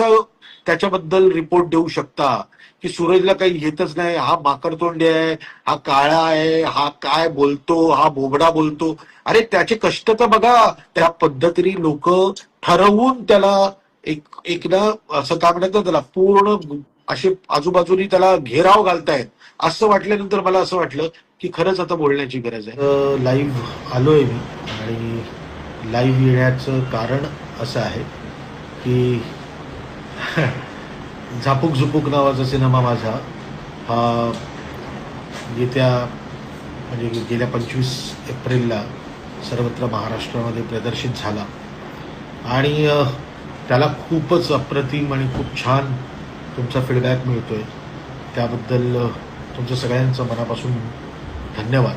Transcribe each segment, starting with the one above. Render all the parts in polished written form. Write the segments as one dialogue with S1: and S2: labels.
S1: कसं त्याच्याबद्दल रिपोर्ट देऊ शकता की सूरजला काही येतच नाही, हा माकडतोंडी आहे, हा काळा आहे, हा काय बोलतो, हा बोबडा बोलतो. अरे त्याचे कष्ट तर बघा. त्या पद्धतीने लोक ठरवून त्याला एक एक ना असं काय म्हणतात त्याला पूर्ण असे आजूबाजूनी त्याला घेराव घालतायत. असं वाटल्यानंतर मला असं वाटलं की खरंच आता बोलण्याची गरज आहे. लाईव्ह आलोय मी आणि लाईव्ह येण्याचं कारण असं आहे की झापूक झुपूक नावाचा सिनेमा माझा हा येत्या म्हणजे गेल्या 25 एप्रिलला सर्वत्र महाराष्ट्रामध्ये प्रदर्शित झाला आणि त्याला खूपच अप्रतिम आणि खूप छान तुमचा फीडबॅक मिळतोय. त्याबद्दल तुमचं सगळ्यांचं मनापासून धन्यवाद.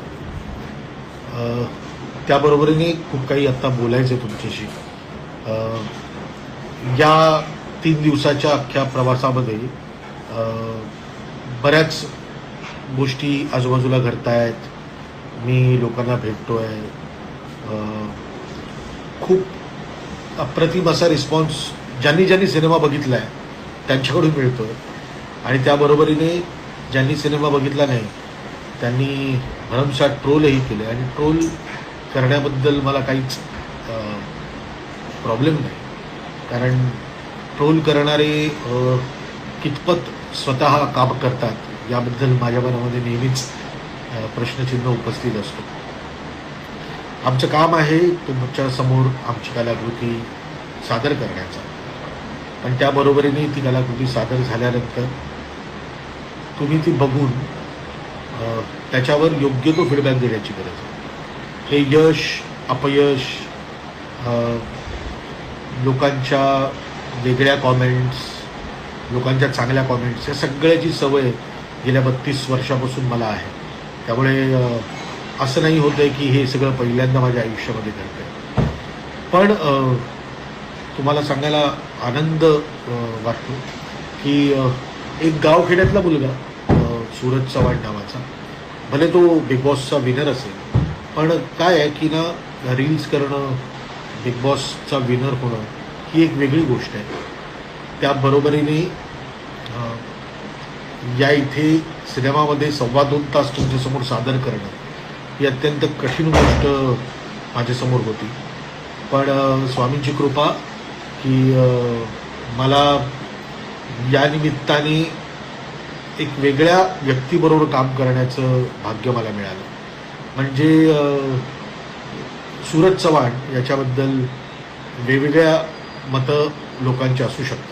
S1: त्याबरोबरीने खूप काही आत्ता बोलायचं आहे तुमच्याशी. या 3 दिवसाच्या अख्ख्या प्रवासामध्ये बऱ्याच गोष्टी आजूबाजूला घडतायत. मी लोकांना भेटतोय. खूप अप्रतिम असा रिस्पॉन्स ज्यांनी ज्यांनी सिनेमा बघितला आहे त्यांच्याकडून मिळतोय आणि त्याबरोबरीने ज्यांनी सिनेमा बघितला नाही त्यांनी भरमसाठ ट्रोलही केले आणि ट्रोल करण्याबद्दल मला काहीच प्रॉब्लेम नाही. कारण ट्रोल करणारे कितपत स्वतः काम करतात याबद्दल माझ्या मनामध्ये नेहमीच प्रश्नचिन्ह उपस्थित असतो. आमचं काम आहे तुमच्या समोर आमची कलाकृती सादर करण्याचा, पण त्याबरोबरीने ती कलाकृती सादर झाल्यानंतर तुम्ही ती बघून त्याच्यावर योग्य तो फीडबॅक देण्याची गरज आहे. हे यश अपयश, लोकांच्या वेगळ्या कॉमेंट्स, लोकांच्या चांगल्या कॉमेंट्स, या सगळ्याची सवय गेल्या 32 वर्षापासून मला आहे. त्यामुळे असं नाही होतं आहे की हे सगळं पहिल्यांदा माझ्या आयुष्यामध्ये घडतं आहे. पण तुम्हाला सांगायला आनंद वाटतो की एक गावखेड्यातला मुलगा सूरज चव्हाण नावाचा, भले तो बिग बॉसचा विनर असेल, पण काय आहे की ना रील्स करणं, बिग बॉसचा विनर होणं ही एक वेगळी गोष्ट आहे. त्याबरोबरीने या इथे सिनेमामध्ये 2.25 तास तुमच्यासमोर सादर करणं ही अत्यंत कठीण गोष्ट माझ्यासमोर होती. पण स्वामींची कृपा की मला या निमित्ताने एक वेगळ्या व्यक्तीबरोबर काम करण्याचं भाग्य मला मिळालं. म्हणजे सूरज चव्हाण याच्याबद्दल वेगवेगळ्या मतं लोकांची असू शकतात.